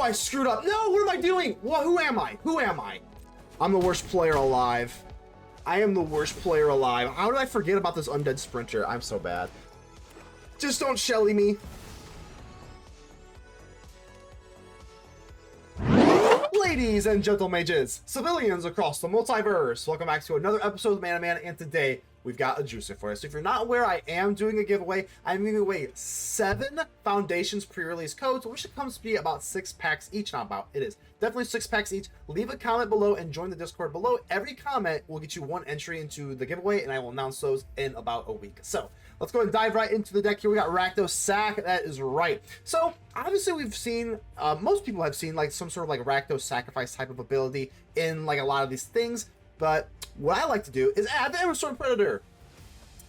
I screwed up. No, what am I doing? What? Who am I? Who am I? I'm the worst player alive. I am the worst player alive. How did I forget about this Undead Sprinter? I'm so bad. Just don't Shelly me. Ladies and gentle mages, civilians across the multiverse, welcome back to another episode of Man Man, and today we've got a juicer for you. So if you're not aware, I am doing a giveaway. I'm giving away 7 Foundations pre-release codes, which comes to be about 6 packs each. Not about, it is definitely 6 packs each. Leave a comment below and join the Discord below. Every comment will get you 1 entry into the giveaway, and I will announce those in about a week. So let's go and dive right into the deck here. We got Rakdos Sack. That is right. So obviously we've seen, most people have seen like some sort of like Rakdos Sacrifice type of ability in like a lot of these things. But what I like to do is add the Immersturm Predator.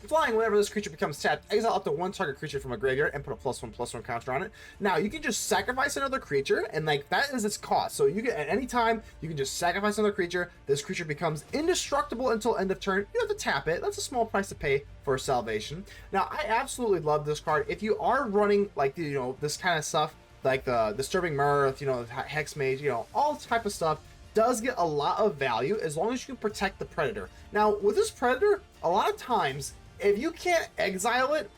Flying, whenever this creature becomes tapped, exile up to 1 target creature from a graveyard and put a +1/+1 counter on it. Now, you can just sacrifice another creature, and like that is its cost. So you can, at any time, you can just sacrifice another creature. This creature becomes indestructible until end of turn. You have to tap it. That's a small price to pay for salvation. Now, I absolutely love this card. If you are running like, you know, this kind of stuff, like the Disturbing Mirth, you know, Hexmage, you know, all type of stuff, does get a lot of value as long as you can protect the Predator. Now, with this Predator, a lot of times, if you can't exile it,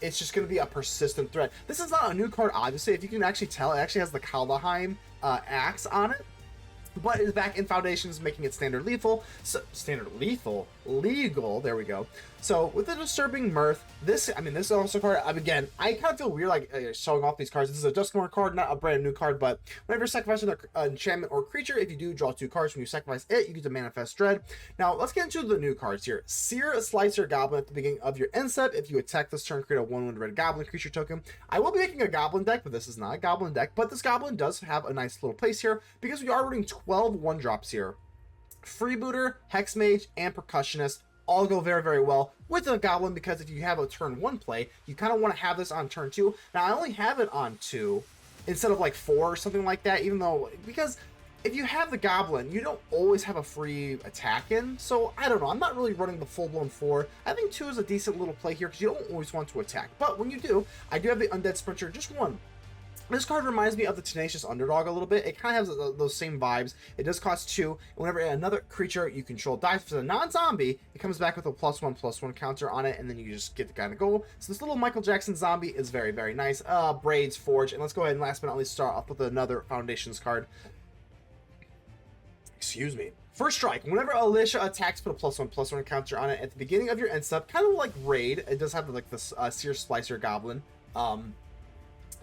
it's just going to be a persistent threat. This is not a new card, obviously. If you can actually tell, it actually has the Kaldheim axe on it. But it's back in Foundations, making it standard lethal. So, legal, there we go. So with the Disturbing Mirth, this is also a card, again, I kind of feel weird like showing off these cards. This is a Duskmourn card, not a brand new card, but whenever you're sacrificing an enchantment or creature, if you do draw 2 cards, when you sacrifice it, you get to manifest Dread. Now, let's get into the new cards here. Searslicer Goblin at the beginning of your end step. If you attack this turn, create a 1/1 red Goblin creature token. I will be making a Goblin deck, but this is not a Goblin deck, but this Goblin does have a nice little place here, because we are running 12 1-drops here. Freebooter, Hexmage, and Percussionist all go very, very well with a Goblin, because if you have a turn 1 play, you kind of want to have this on turn 2. Now, I only have it on 2 instead of like 4 or something like that, even though, because if you have the Goblin, you don't always have a free attack in. So, I don't know. I'm not really running the full-blown 4. I think 2 is a decent little play here because you don't always want to attack. But when you do, I do have the Undead Sprinter, just 1. This card reminds me of the Tenacious Underdog a little bit. It kind of has those same vibes. It does cost 2. Whenever another creature you control dies, if it's a non-zombie, it comes back with a +1/+1 counter on it, and then you just get to kind of go. So this little Michael Jackson zombie is very, very nice. Braids, Forge, and let's go ahead and last but not least start off with another Foundations card. Excuse me. First strike. Whenever Alesha attacks, put a +1/+1 counter on it at the beginning of your end step. Kind of like Raid. It does have like this Searslicer Goblin.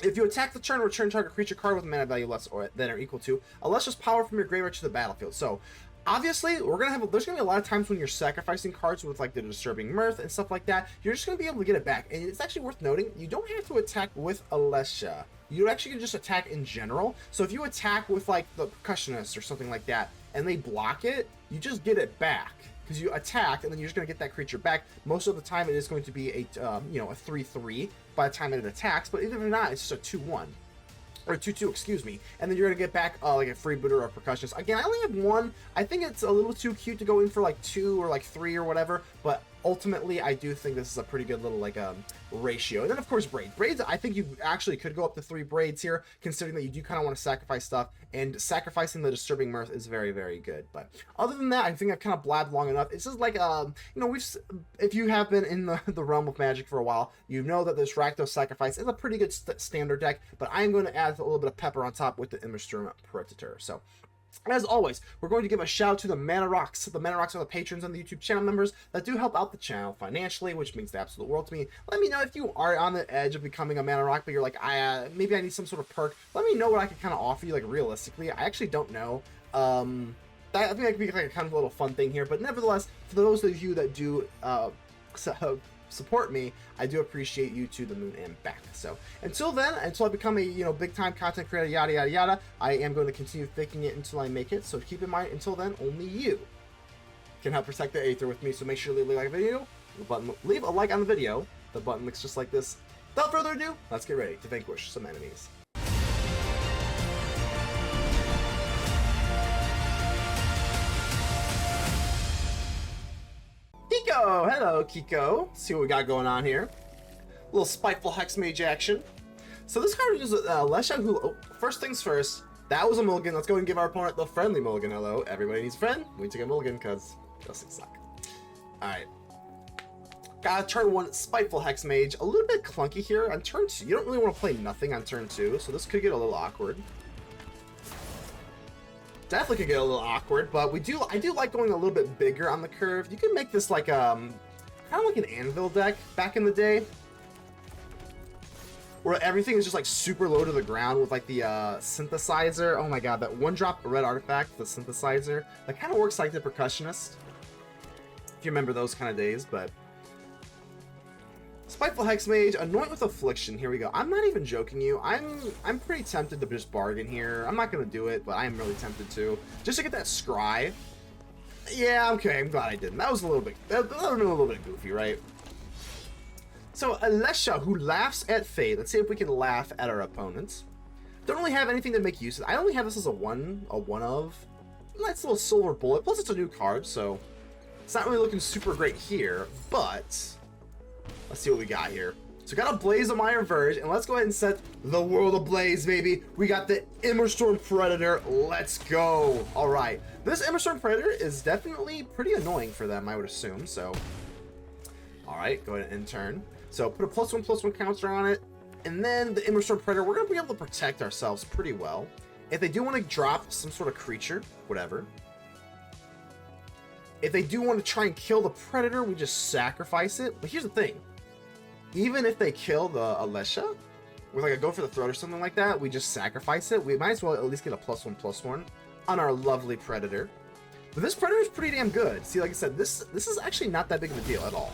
If you attack the turn, return target creature card with a mana value less than or equal to Alesha's power from your graveyard to the battlefield. So, obviously, there's gonna be a lot of times when you're sacrificing cards with like the Disturbing Mirth and stuff like that. You're just gonna be able to get it back, and it's actually worth noting you don't have to attack with Alesha. You actually can just attack in general. So if you attack with like the Percussionist or something like that, and they block it, you just get it back. Because you attack, and then you're just going to get that creature back. Most of the time, it is going to be a 3/3 by the time it attacks. But even if not, it's just a 2/1 or 2/2, excuse me. And then you're going to get back like a Freebooter or a Percussionist. Again, I only have 1. I think it's a little too cute to go in for like 2 or like 3 or whatever. But ultimately, I do think this is a pretty good little like ratio. And then of course Braids. Braids, I think you actually could go up to 3 Braids here, considering that you do kind of want to sacrifice stuff, and sacrificing the Disturbing Mirth is very, very good. But other than that, I think I've kind of blabbed long enough. It's just like if you have been in the realm of Magic for a while, you know that this Rakdos Sacrifice is a pretty good standard deck, but I am going to add a little bit of pepper on top with the Immersturm Predator. So, as always, we're going to give a shout out to the Mana Rocks. The Mana Rocks are the patrons and the YouTube channel members that do help out the channel financially, which means the absolute world to me. Let me know if you are on the edge of becoming a Mana Rock, but you're like, maybe I need some sort of perk. Let me know what I can kind of offer you, like, realistically. I actually don't know. I think that could be like a kind of a little fun thing here, but nevertheless, for those of you that do support me, I do appreciate you to the moon and back. So until then, until I become a big time content creator, yada yada yada, I am going to continue faking it until I make it. So keep in mind, until then, only you can help protect the Aether with me. So make sure to leave a like on the video. The button looks just like this. Without further ado, let's get ready to vanquish some enemies. Kiko! Hello, Kiko. Let's see what we got going on here. A little Spiteful Hexmage action. So this card is Alesha, who, first things first, That was a mulligan. Let's go and give our opponent the friendly mulligan. Hello, everybody needs a friend. We need to get a mulligan because just suck. Alright. Got turn 1 Spiteful Hexmage. A little bit clunky here. On turn 2, you don't really want to play nothing on turn 2, so this could get a little awkward. Definitely could get a little awkward, but I do like going a little bit bigger on the curve. You can make this like kind of like an anvil deck back in the day, where everything is just like super low to the ground with like the synthesizer. Oh my god, that 1-drop red artifact, the synthesizer, that kind of works like the percussionist, if you remember those kind of days. But Spiteful Hexmage, Anoint with Affliction. Here we go. I'm not even joking you. I'm pretty tempted to just bargain here. I'm not gonna do it, but I am really tempted to, just to get that scry. Yeah, okay. I'm glad I didn't. That was a little bit. That was a little bit goofy, right? So Alesha, who laughs at fate. Let's see if we can laugh at our opponents. Don't really have anything to make use of. I only have this as a one of. Nice little silver bullet. Plus it's a new card, so it's not really looking super great here. But let's see what we got here. So we got a Blazemire Verge, and let's go ahead and set the world ablaze, baby. We got the Immersturm Predator. Let's go. All right. This Immersturm Predator is definitely pretty annoying for them, I would assume. So, all right, go ahead and end turn. So put a +1/+1 counter on it, and then the Immersturm Predator, we're going to be able to protect ourselves pretty well. If they do want to drop some sort of creature, whatever. If they do want to try and kill the Predator, we just sacrifice it. But here's the thing. Even if they kill the Alesha, with like a go for the throat or something like that, we just sacrifice it. We might as well at least get a +1/+1 on our lovely Predator. But this Predator is pretty damn good. See, like I said, this is actually not that big of a deal at all.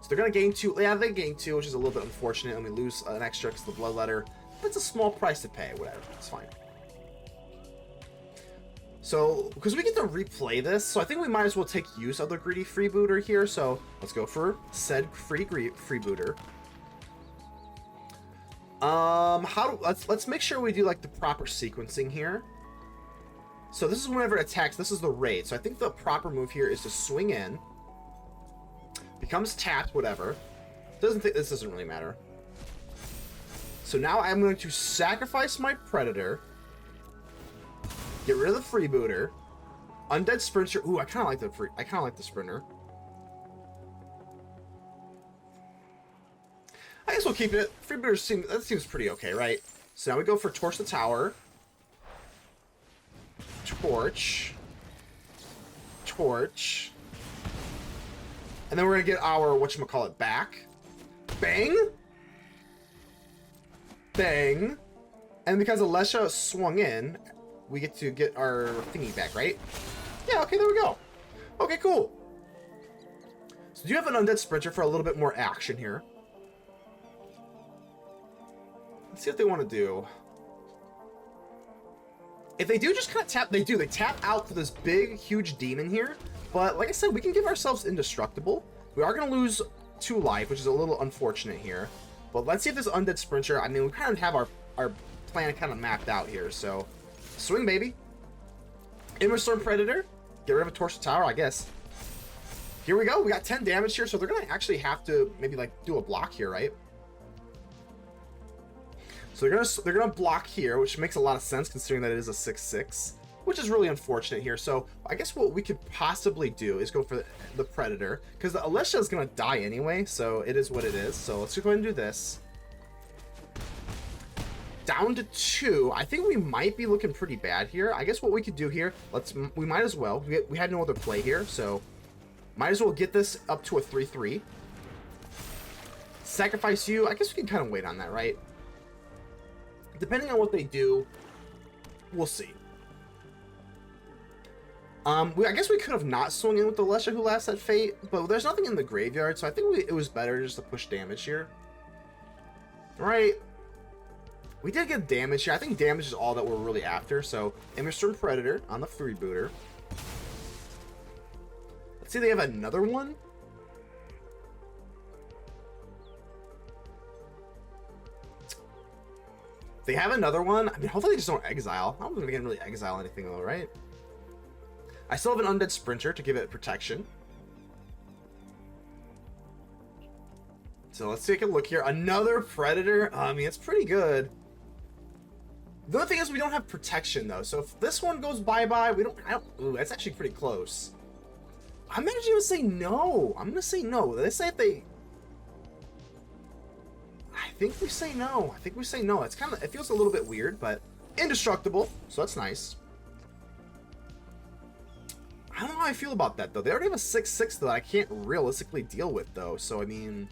They're going to gain 2. Yeah, they gain 2, which is a little bit unfortunate, and we lose an extra because of the Bloodletter. But it's a small price to pay. Whatever. It's fine. So, because we get to replay this, so I think we might as well take use of the Greedy Freebooter here. So, let's go for said Freebooter. Let's make sure we do like the proper sequencing here. So this is whenever it attacks. This is the raid. So I think the proper move here is to swing in. Becomes tapped, whatever. This doesn't really matter. So now I'm going to sacrifice my Predator. Get rid of the Freebooter. Undead Sprinter. Ooh, I kind of like the Sprinter. I guess we'll keep it. Freebooter seems pretty okay, right? So now we go for Torch the Tower. Torch. And then we're going to get our, whatchamacallit, back. Bang! Bang! And because Alesha swung in, we get to get our thingy back, right? Yeah, okay, there we go. Okay, cool. So do you have an Undead Sprinter for a little bit more action here? Let's see what they want to do. If they do just kind of tap, they tap out for this big, huge demon here. But like I said, we can give ourselves indestructible. We are going to lose 2 life, which is a little unfortunate here. But let's see if this Undead Sprinter, I mean, we kind of have our plan kind of mapped out here. So, swing, baby. Immersturm Predator. Get rid of a Torch the Tower, I guess. Here we go. We got 10 damage here, so they're going to actually have to maybe, like, do a block here, right? So they're gonna block here, which makes a lot of sense considering that it is a 6/6. Which is really unfortunate here. So I guess what we could possibly do is go for the Predator, because the Alesha is going to die anyway, so it is what it is. So let's go ahead and do this. Down to 2. I think we might be looking pretty bad here. I guess what we could do here, we might as well. We had no other play here, so might as well get this up to a 3/3. Sacrifice you. I guess we can kind of wait on that, right? Depending on what they do, we'll see. I guess we could have not swung in with the Alesha who laughs at fate, but there's nothing in the graveyard, so I think it was better just to push damage here. Alright. We did get damage here. I think damage is all that we're really after, so Immersturm Predator on the Freebooter. Let's see, they have another one? They have another one? I mean, hopefully they just don't exile. I don't think they can really exile anything though, right? I still have an Undead Sprinter to give it protection. So let's take a look here. Another Predator. I mean, it's pretty good. The other thing is we don't have protection though, so if this one goes bye-bye, we don't, ooh, that's actually pretty close. I'm actually gonna say no. I'm gonna say no. They say if they, I think we say no. I think we say no. It's kind of, it feels a little bit weird, but indestructible, so that's nice. I don't know how I feel about that though. They already have a 6/6 that I can't realistically deal with though, so I mean,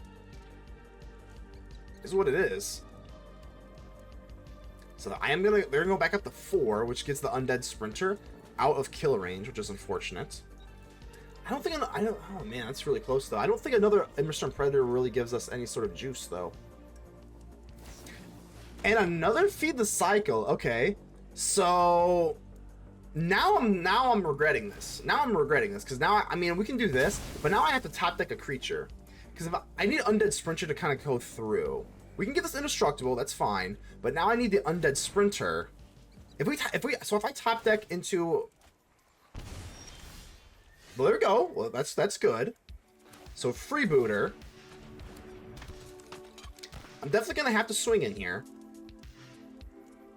this is what it is. So they're gonna go back up to 4, which gets the Undead Sprinter out of kill range, which is unfortunate. Oh man, that's really close though. I don't think another Immersturm Predator really gives us any sort of juice though. And another Feed the Cycle. Okay, so now I'm regretting this. Now I'm regretting this because now I mean we can do this, but now I have to top deck a creature because if I need Undead Sprinter to kind of go through. We can get this indestructible, that's fine, but now I need the Undead Sprinter. If I top deck into, well, there we go. Well, that's good. So Freebooter, I'm definitely gonna have to swing in here,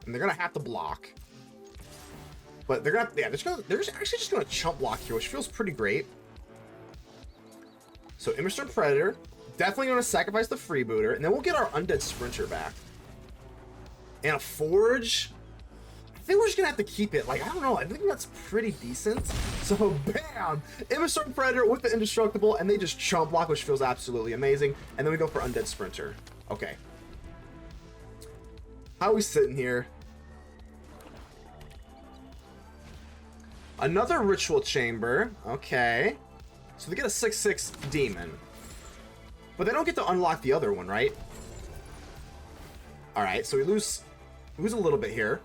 and they're gonna have to block. But they're actually just gonna chump block here, which feels pretty great. So Immersturm Predator. Definitely going to sacrifice the Freebooter, and then we'll get our Undead Sprinter back. And a Forge. I think we're just going to have to keep it. Like, I don't know. I think that's pretty decent. So, bam! Immersturm Predator with the Indestructible, and they just chump block, which feels absolutely amazing. And then we go for Undead Sprinter. Okay. How are we sitting here? Another Ritual Chamber. Okay. So they get a 6/6 Demon. But they don't get to unlock the other one, right? Alright, so we lose a little bit here.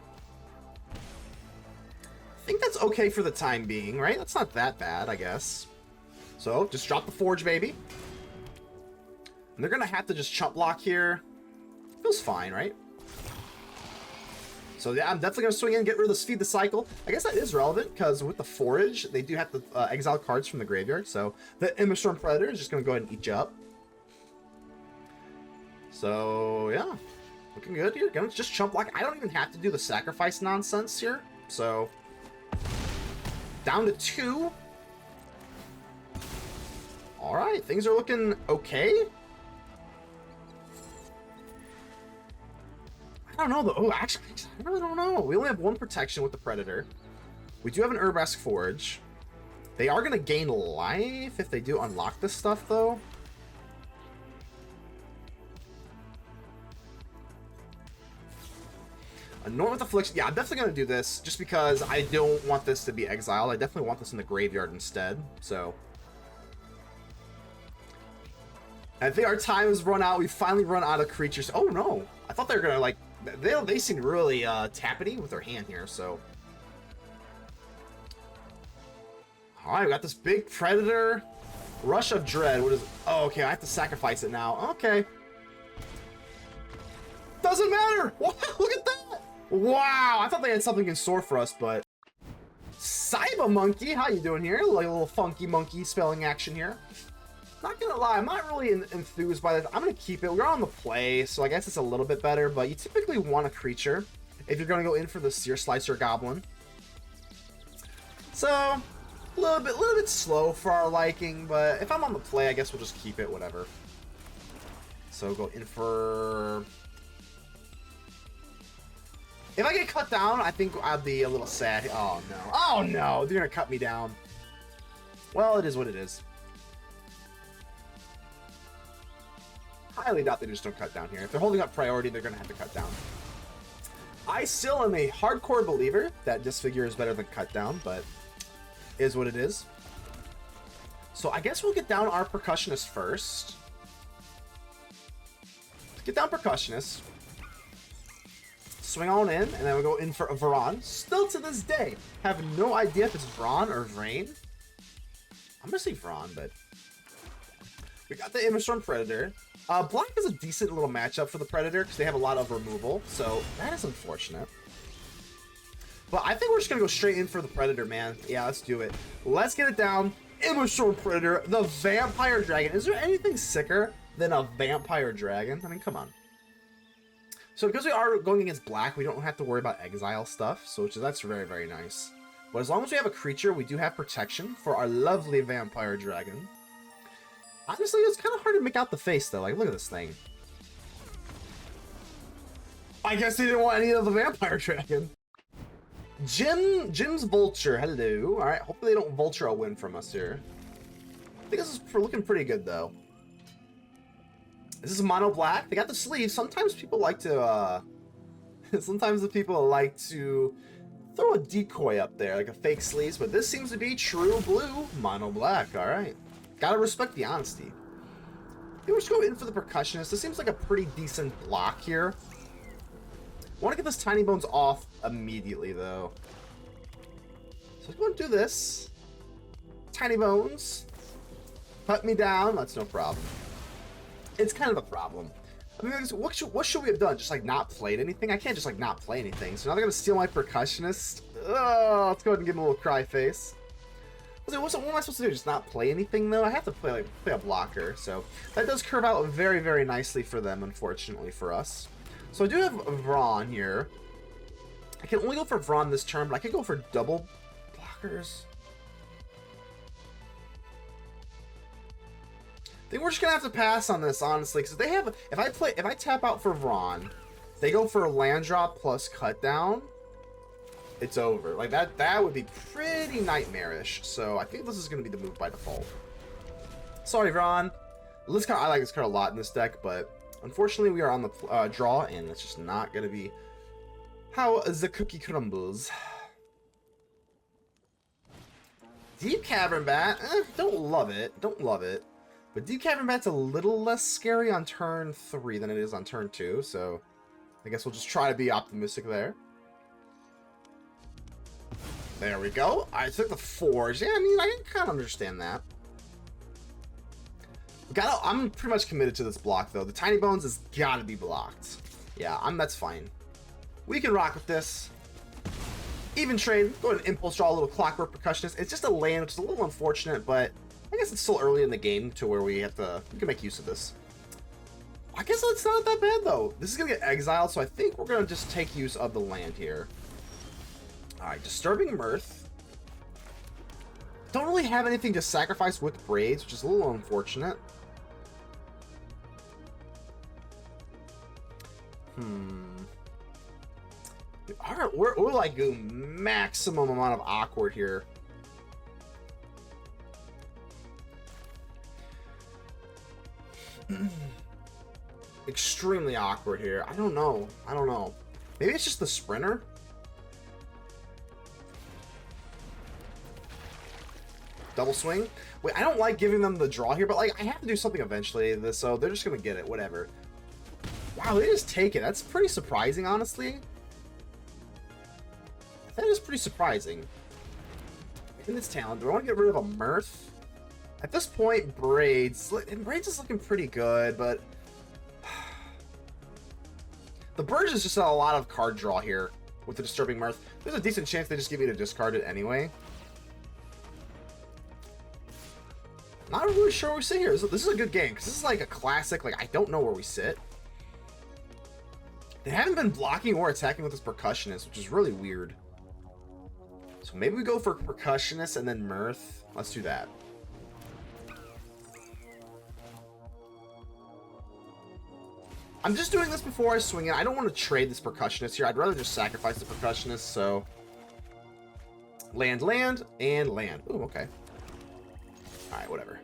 I think that's okay for the time being, right? That's not that bad, I guess. So, just drop the Forge, baby. And they're gonna have to just chump block here. Feels fine, right? So yeah, I'm definitely gonna swing in and get rid of this Feed the Cycle. I guess that is relevant, because with the Forage, they do have to exile cards from the graveyard, so the Immersturm Predator is just gonna go ahead and eat you up. So, yeah. Looking good here. Gonna just chump block. I don't even have to do the sacrifice nonsense here. So, down to 2. Alright, things are looking okay. I don't know, though. Oh, actually, I really don't know. We only have 1 protection with the Predator. We do have an Urabrask Forge. They are going to gain life if they do unlock this stuff, though. Anoint with Affliction. Yeah, I'm definitely going to do this just because I don't want this to be exiled. I definitely want this in the graveyard instead. So, I think our time has run out. We finally run out of creatures. Oh, no. I thought they were going to, like, they seem really tappity with their hand here, so. Alright, we got this big Predator. Rush of Dread. What is it? Oh, okay, I have to sacrifice it now. Okay. Doesn't matter! Wow, look at that! Wow, I thought they had something in store for us, but... Cyber Monkey, how you doing here? Like a little funky monkey spelling action here. Not gonna lie, I'm not really enthused by this. I'm gonna keep it. We're on the play, so I guess it's a little bit better, but you typically want a creature if you're gonna go in for the Searslicer Goblin. So, a little bit slow for our liking, but if I'm on the play, I guess we'll just keep it, whatever. So go in for... If I get cut down, I think I'd be a little sad. Oh, no. Oh, no! They're gonna cut me down. Well, it is what it is. Highly doubt they just don't cut down here. If they're holding up priority, they're gonna have to cut down. I still am a hardcore believer that Disfigure is better than cut down, but is what it is. So I guess we'll get down our Percussionist first. Get down Percussionist. Swing on in, and then we'll go in for a Vraan. Still to this day, have no idea if it's Vraan or Vraan. I'm gonna say Vraan, but... We got the Immersturm Predator. Black is a decent little matchup for the Predator, because they have a lot of removal, so that is unfortunate. But I think we're just gonna go straight in for the Predator, man. Yeah, let's do it. Let's get it down. Immersturm Predator, the Vampire Dragon. Is there anything sicker than a Vampire Dragon? I mean, come on. So because we are going against black, we don't have to worry about exile stuff, so that's very, very nice. But as long as we have a creature, we do have protection for our lovely vampire dragon. Honestly, it's kind of hard to make out the face, though. Like, look at this thing. I guess they didn't want any of the vampire dragon. Jim's Vulture, hello. Alright, hopefully they don't Vulture a win from us here. I think this is looking pretty good, though. This is mono black. They got the sleeves. Sometimes people like to, sometimes the people like to throw a decoy up there, like a fake sleeves, but this seems to be true blue, mono black. Alright. Gotta respect the honesty. I think we're just going in for the Percussionist. This seems like a pretty decent block here. I want to get this Tiny Bones off immediately, though. So let's go and do this. Tiny Bones. Cut me down. That's no problem. It's kind of a problem. I mean, what should we have done? Just, like, not played anything? I can't just, like, not play anything. So now they're going to steal my Percussionist. Oh, let's go ahead and give him a little cry face. What am I supposed to do? Just not play anything, though? I have to play a blocker. So that does curve out very, very nicely for them, unfortunately for us. So I do have Vraan here. I can only go for Vraan this turn, but I could go for double blockers. I think we're just gonna have to pass on this, honestly, because they have. If I tap out for Vraan, they go for a land drop plus cut down. It's over. Like that would be pretty nightmarish. So I think this is gonna be the move by default. Sorry, Vraan. I like this card a lot in this deck, but unfortunately we are on the draw, and it's just not gonna be how the cookie crumbles. Deep Cavern Bat. Don't love it. Don't love it. But Deep Cavern Bat's a little less scary on turn 3 than it is on turn 2, so I guess we'll just try to be optimistic there. There we go. I took the Forge. Yeah, I mean, I can kind of understand that. I'm pretty much committed to this block, though. The Tiny Bones has got to be blocked. Yeah, that's fine. We can rock with this. Even trade. Go ahead and impulse draw a little Clockwork Percussionist. It's just a land, which is a little unfortunate, but I guess it's still early in the game to where we can make use of this. I guess it's not that bad, though. This is going to get exiled, so I think we're going to just take use of the land here. Alright, Disturbing Mirth. Don't really have anything to sacrifice with Braids, which is a little unfortunate. Alright, we're like doing maximum amount of awkward here. Extremely awkward here. I don't know. Maybe it's just the Sprinter? Double swing. Wait, I don't like giving them the draw here, but like I have to do something eventually, so they're just gonna get it, whatever. Wow, they just take it. That's pretty surprising, honestly. That is pretty surprising. In this talent, do I want to get rid of a Mirth? At this point, Braids is looking pretty good, but the Verge is just a lot of card draw here with the Disturbing Mirth. There's a decent chance they just give you to discard it anyway. Not really sure where we sit here. This is a good game, because this is like a classic, like, I don't know where we sit. They haven't been blocking or attacking with this Percussionist, which is really weird. So maybe we go for Percussionist and then Mirth. Let's do that. I'm just doing this before I swing it. I don't want to trade this Percussionist here. I'd rather just sacrifice the Percussionist, so land, and land. Ooh, okay. Alright, whatever.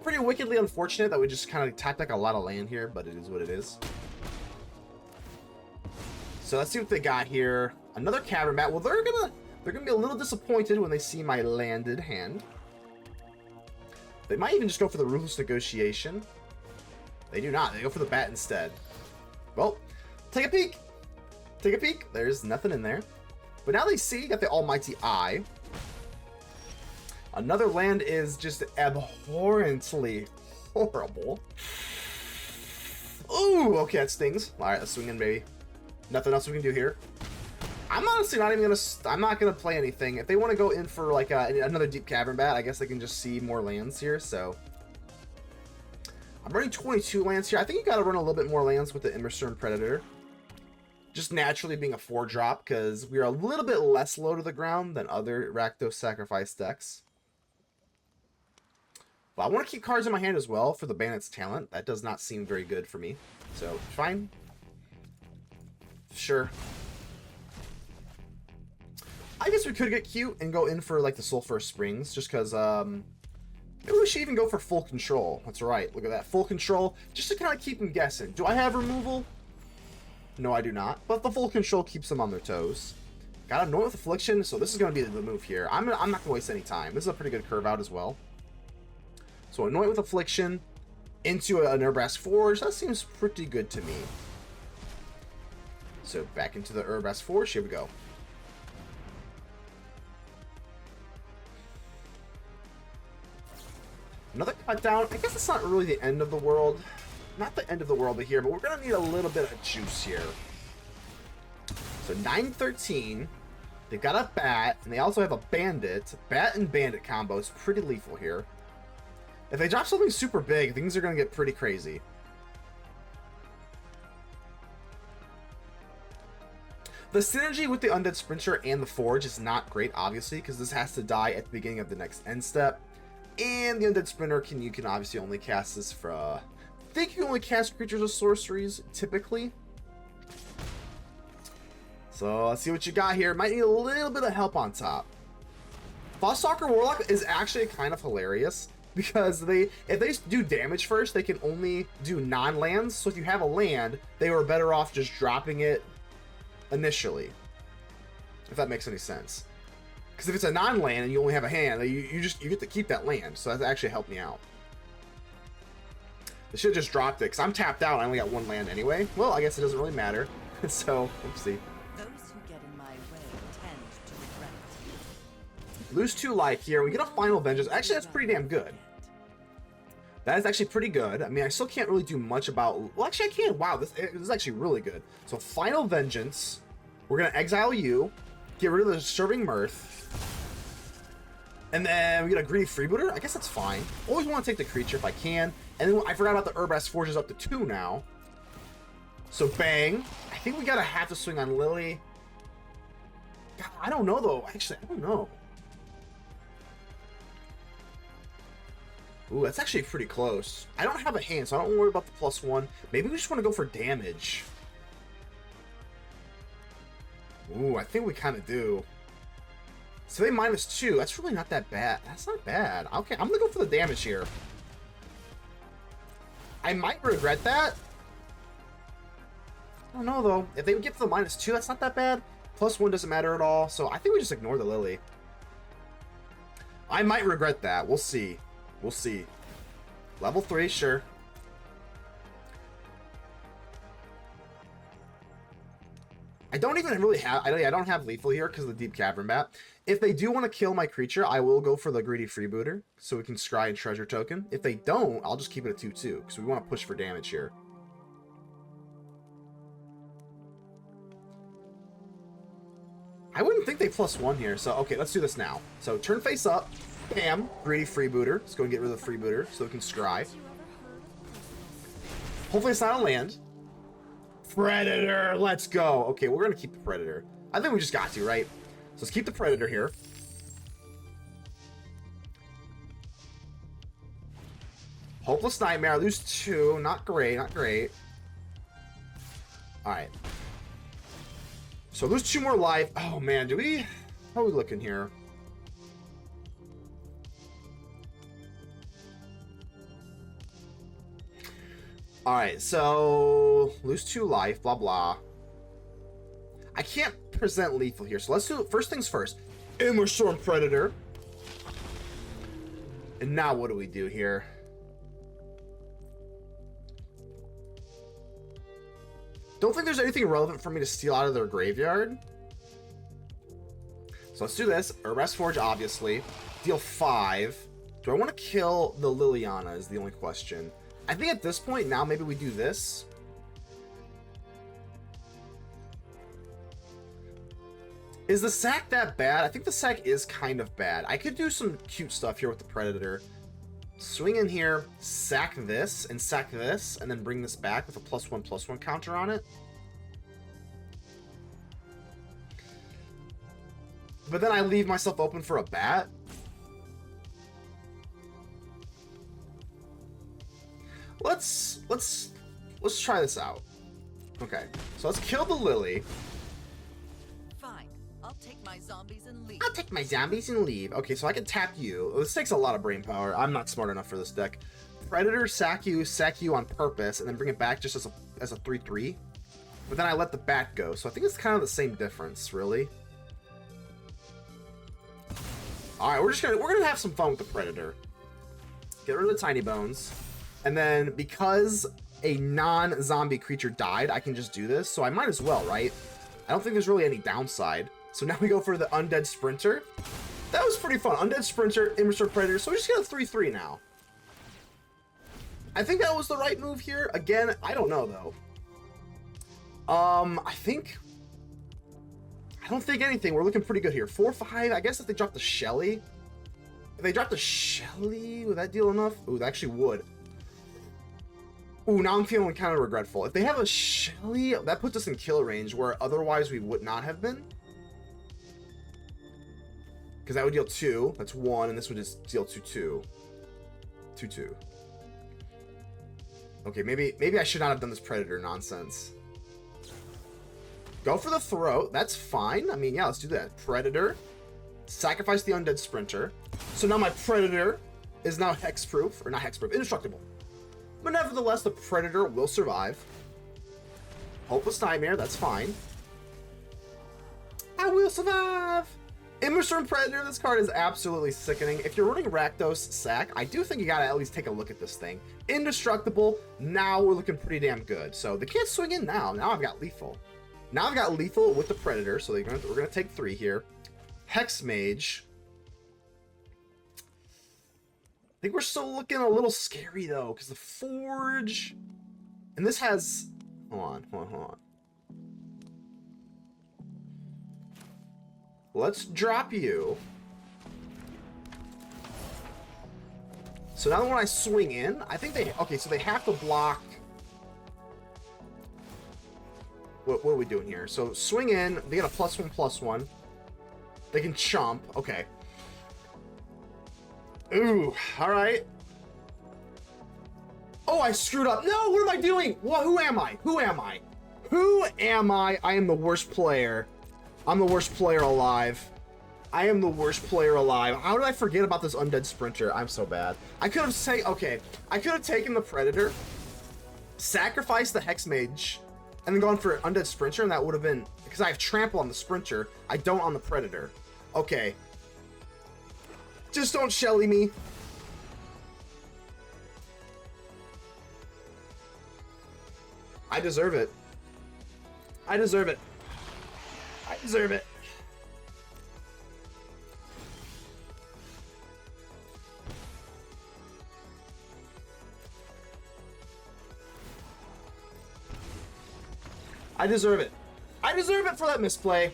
Pretty wickedly unfortunate that we just kind of tapped like a lot of land here, but it is what it is. So let's see what they got here. Another Cavern Bat. Well, they're gonna be a little disappointed when they see my landed hand. They might even just go for the Ruthless Negotiation. They do not. They go for the bat instead. Well, take a peek. Take a peek. There's nothing in there. But now they see that the Almighty Eye. Another land is just abhorrently horrible. Ooh, okay, that stings. All right, let's swing in, baby. Nothing else we can do here. I'm honestly not even gonna. I'm not gonna play anything. If they want to go in for like another Deep Cavern Bat, I guess they can just see more lands here. So I'm running 22 lands here. I think you gotta run a little bit more lands with the Immersturm Predator. Just naturally being a 4-drop, because we are a little bit less low to the ground than other Rakdos sacrifice decks. But I want to keep cards in my hand as well for the Bandit's Talent. That does not seem very good for me. So, fine. Sure. I guess we could get cute and go in for like the Sulfurous Springs, just because maybe we should even go for full control. That's right, look at that, full control, just to kind of keep them guessing. Do I have removal? No, I do not, but the full control keeps them on their toes. Got Anoint with Affliction, so this is going to be the move here. I'm not going to waste any time. This is a pretty good curve out as well. So Anoint with Affliction into an Urabrask Forge, that seems pretty good to me. So back into the Urabrask Forge, here we go. Another cut down. I guess it's not really the end of the world. Not the end of the world here, but we're going to need a little bit of juice here. So 9-13. They've got a Bat, and they also have a Bandit. Bat and Bandit combo is pretty lethal here. If they drop something super big, things are going to get pretty crazy. The synergy with the Undead Sprinter and the Forge is not great, obviously, because this has to die at the beginning of the next end step. And the Undead Sprinter, you can obviously only cast this for, I think you can only cast creatures with sorceries, typically. So, let's see what you got here. Might need a little bit of help on top. Froststalker Warlock is actually kind of hilarious, because if they do damage first, they can only do non-lands. So if you have a land, they were better off just dropping it initially. If that makes any sense. Because if it's a non-land and you only have a hand, you get to keep that land. So that actually helped me out. They should have just dropped it, because I'm tapped out. I only got one land anyway. Well, I guess it doesn't really matter. So, let's see. Those who get in my way tend to regret it. Lose 2 life here. We get a Final Vengeance. Actually, that's pretty damn good. That is actually pretty good. I mean, I still can't really do much about... Well, actually, I can. Wow, this is actually really good. So, Final Vengeance. We're going to exile you. Get rid of the Disturbing Mirth. And then we get a Greedy Freebooter. I guess that's fine. Always want to take the creature if I can. And then I forgot about the Urabrask Forge is up to 2 now. So bang. I think we gotta have to swing on Lily. God, I don't know though. Actually, I don't know. Ooh, that's actually pretty close. I don't have a hand, so I don't worry about the +1. Maybe we just want to go for damage. Ooh, I think we kind of do. So they -2. That's really not that bad. That's not bad. Okay, I'm gonna go for the damage here. I might regret that. I don't know though. If they would get to the -2, that's not that bad. +1 doesn't matter at all. So I think we just ignore the Lily. I might regret that. We'll see. We'll see. Level 3, sure. I don't even really have... I don't have lethal here because of the Deep Cavern Bat. If they do want to kill my creature, I will go for the Greedy Freebooter, so we can scry and treasure token. If they don't, I'll just keep it at 2/2, because we want to push for damage here. I wouldn't think they +1 here, so okay, let's do this now. So turn face up, bam, Greedy Freebooter. Let's go and get rid of the Freebooter so we can scry. Hopefully it's not a land. Predator, let's go. Okay, we're gonna keep the Predator. I think we just got to, right? So let's keep the Predator here. Hopeless Nightmare, I lose 2. Not great, not great. Alright. So lose 2 more life. Oh man, how are we looking here? Alright, so lose 2 life, blah blah. I can't present lethal here, so let's do it. First things first. Immersturm Predator. And now what do we do here? Don't think there's anything relevant for me to steal out of their graveyard. So let's do this. Urabrask Forge, obviously. Deal 5. Do I want to kill the Liliana is the only question. I think at this point now maybe we do this. Is the sack that bad? I think the sack is kind of bad. I could do some cute stuff here with the Predator. swing in here, sack this, and then bring this back with a +1/+1 counter on it. But then I leave myself open for a bat. Let's try this out. Okay, so let's kill the Lily. Fine. I'll take my zombies and leave. I'll take my zombies and leave. Okay, so I can tap you. This takes a lot of brain power. I'm not smart enough for this deck. Predator, sack you on purpose, and then bring it back just as a 3/3. But then I let the bat go, so I think it's kind of the same difference, really. All right, we're gonna have some fun with the Predator. Get rid of the tiny bones, and then because a non-zombie creature died, I can just do this. So I might as well, right? I don't think there's really any downside. So now we go for the Undead Sprinter. That was pretty fun. Undead Sprinter, Immersturm Predator. So we just get a 3/3 now. I think that was the right move here. Again, I don't know though. I don't think anything. We're looking pretty good here. 4/5. I guess if they drop the Shelly. If they drop the Shelly, would that deal enough? Ooh, that actually would. Ooh, now I'm feeling kind of regretful. If they have a Shelly, that puts us in kill range where otherwise we would not have been. Because that would deal 2. That's 1, and this would just deal 2/2. 2/2. Okay, maybe I should not have done this Predator nonsense. Go for the throat. That's fine. I mean, yeah, let's do that. Predator. Sacrifice the Undead Sprinter. So now my Predator is now hexproof. Or not hexproof. Indestructible. But nevertheless, the Predator will survive. Hopeless Nightmare. That's fine. I will survive. Immersturm Predator. This card is absolutely sickening. If you're running Rakdos sack, I do think you gotta at least take a look at this thing. Indestructible. Now we're looking pretty damn good. So they can't swing in now. Now I've got lethal. Now I've got lethal with the Predator, so we're gonna take 3 here. Hexmage. I think we're still looking a little scary though, because the Forge, and this has. Hold on. Let's drop you. So now when I swing in, I think they. Okay, so they have to block. What are we doing here? So swing in, they get a +1/+1. They can chomp. Okay. Ooh, all right. Oh, I screwed up. No, what am I doing? What? Who am I? Who am I? Who am I? I am the worst player. I'm the worst player alive. I am the worst player alive. How did I forget about this Undead Sprinter? I'm so bad. I could have said, okay, I could have taken the Predator, sacrificed the Hexmage, and then gone for an Undead Sprinter, and that would have been, because I have Trample on the Sprinter, I don't on the Predator. Okay. Just don't Shelly me. I deserve it. I deserve it. I deserve it. I deserve it. I deserve it for that misplay.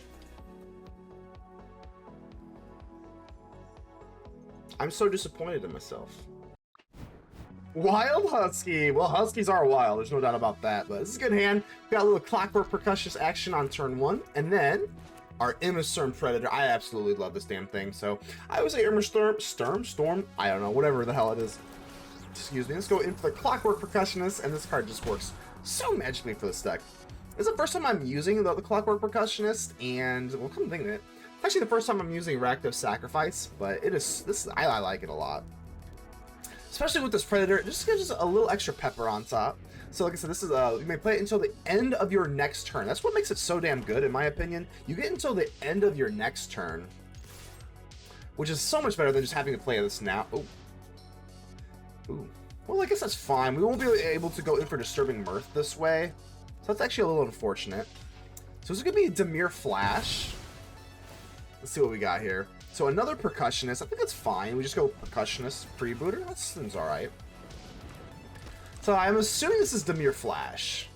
I'm so disappointed in myself. Wild Husky. Well, Huskies are wild. There's no doubt about that. But this is a good hand. We got a little Clockwork Percussionist action on turn 1. And then our Immersturm Predator. I absolutely love this damn thing. So I would say Storm? I don't know. Whatever the hell it is. Excuse me. Let's go in for the Clockwork Percussionist. And this card just works so magically for this deck. This is the first time I'm using the Clockwork Percussionist. And, well, come to think of it, actually the first time I'm using Rakdos Sacrifice. But I like it a lot. Especially with this Predator, it just gives us a little extra pepper on top. So like I said, this is you may play it until the end of your next turn. That's what makes it so damn good, in my opinion. You get until the end of your next turn, which is so much better than just having to play this now. Ooh. Ooh. Well, I guess that's fine. We won't be able to go in for Disturbing Mirth this way, so that's actually a little unfortunate. So this is gonna be a Dimir Flash. Let's see what we got here. So another Percussionist, I think that's fine. We just go Percussionist Freebooter. That seems alright. So I'm assuming this is Dimir Flash.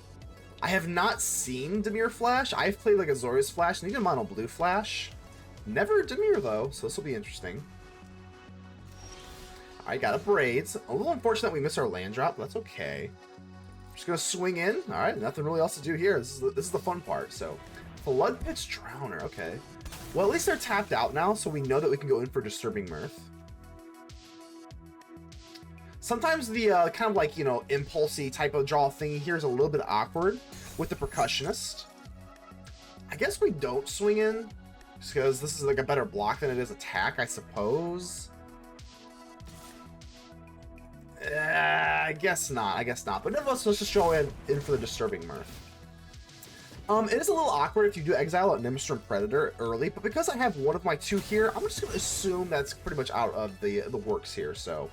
I have not seen Dimir Flash. I've played like Azorius Flash and even Mono Blue Flash. Never Dimir though, so this will be interesting. I got a Braids. A little unfortunate we missed our land drop, but that's okay. Just gonna swing in. All right, nothing really else to do here. This is the fun part. So, Flood Pitch Drowner. Okay. Well, at least they're tapped out now, so we know that we can go in for Disturbing Mirth. Sometimes the kind of like, you know, impulsy type of draw thing here is a little bit awkward with the Percussionist. I guess we don't swing in, just because this is like a better block than it is attack, I suppose. I guess not. I guess not. But nevertheless, let's just go in for the Disturbing Mirth. It is a little awkward if you do exile an Immersturm Predator early, but because I have one of my two here, I'm just going to assume that's pretty much out of the works here. So,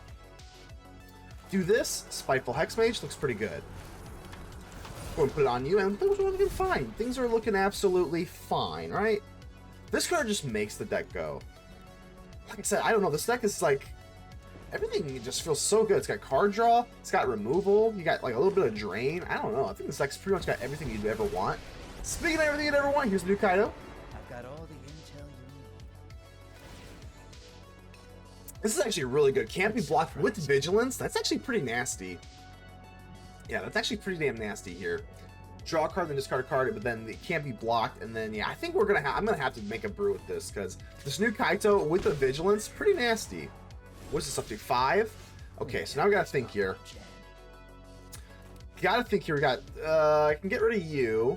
do this. Spiteful Hexmage looks pretty good. Go and put it on you, and things are looking fine. Things are looking absolutely fine, right? This card just makes the deck go. Like I said, I don't know. This deck is like, everything just feels so good. It's got card draw. It's got removal. You got like a little bit of drain. I don't know. I think this deck's pretty much got everything you'd ever want. Speaking of everything you'd ever want, here's the new Kaido. I've got all the intel you need. This is actually really good. Can't be blocked with Vigilance. That's actually pretty nasty. Yeah, that's actually pretty damn nasty here. Draw a card, then discard a card, but then it can't be blocked. And then, yeah, I think we're gonna I'm gonna have to make a brew with this, because this new Kaito with the Vigilance, pretty nasty. What's this up to? 5? Okay, so now we gotta think here. Gotta think here. We got, I can get rid of you.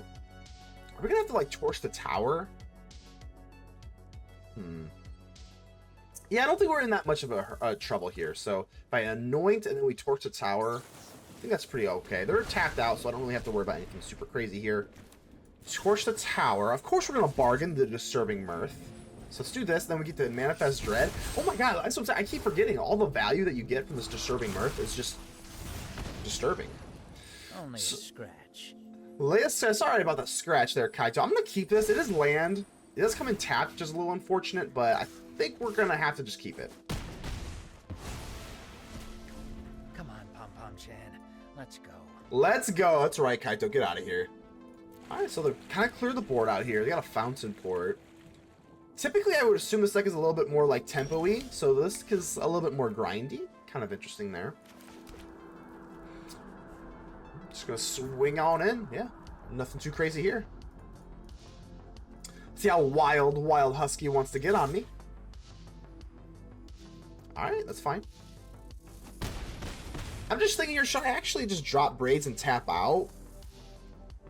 Are we gonna have to, like, torch the tower? Yeah, I don't think we're in that much of a trouble here. So, if I anoint and then we torch the tower, I think that's pretty okay. They're tapped out, so I don't really have to worry about anything super crazy here. Torch the tower. Of course, we're gonna bargain the Disturbing Mirth. So let's do this, then we get the Manifest Dread. Oh my god, that's what I'm saying. I keep forgetting. All the value that you get from this Disturbing Mirth is just disturbing. Only a scratch. Leia says, sorry about that scratch there, Kaito. I'm going to keep this. It is land. It does come in tapped, which is a little unfortunate, but I think we're going to have to just keep it. Come on, Pom-Pom-chan. Let's go. Let's go. That's right, Kaito. Get out of here. Alright, so they kind of clear the board out here. They got a Fountain Port. Typically, I would assume this deck is a little bit more like tempo-y, so this is a little bit more grindy. Kind of interesting there. Just gonna swing on in. Yeah, nothing too crazy here. See how wild Husky wants to get on me. Alright, that's fine. I'm just thinking here, should I actually just drop Braids and tap out?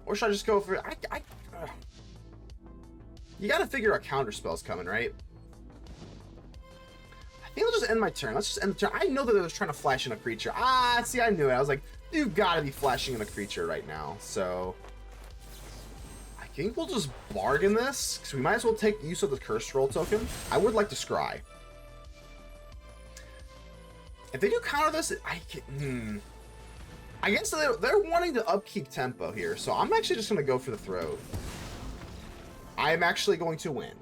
Or should I just go for... You gotta figure out counter spells coming, right? I think I'll just end my turn. Let's just end the turn. I know that I was trying to flash in a creature. Ah, see, I knew it. I was like, you've gotta be flashing in a creature right now. So, I think we'll just bargain this, because we might as well take use of the Curse Roll token. I would like to scry. If they do counter this, I guess they're wanting to upkeep tempo here, so I'm actually just going to go for the throat. I am actually going to win.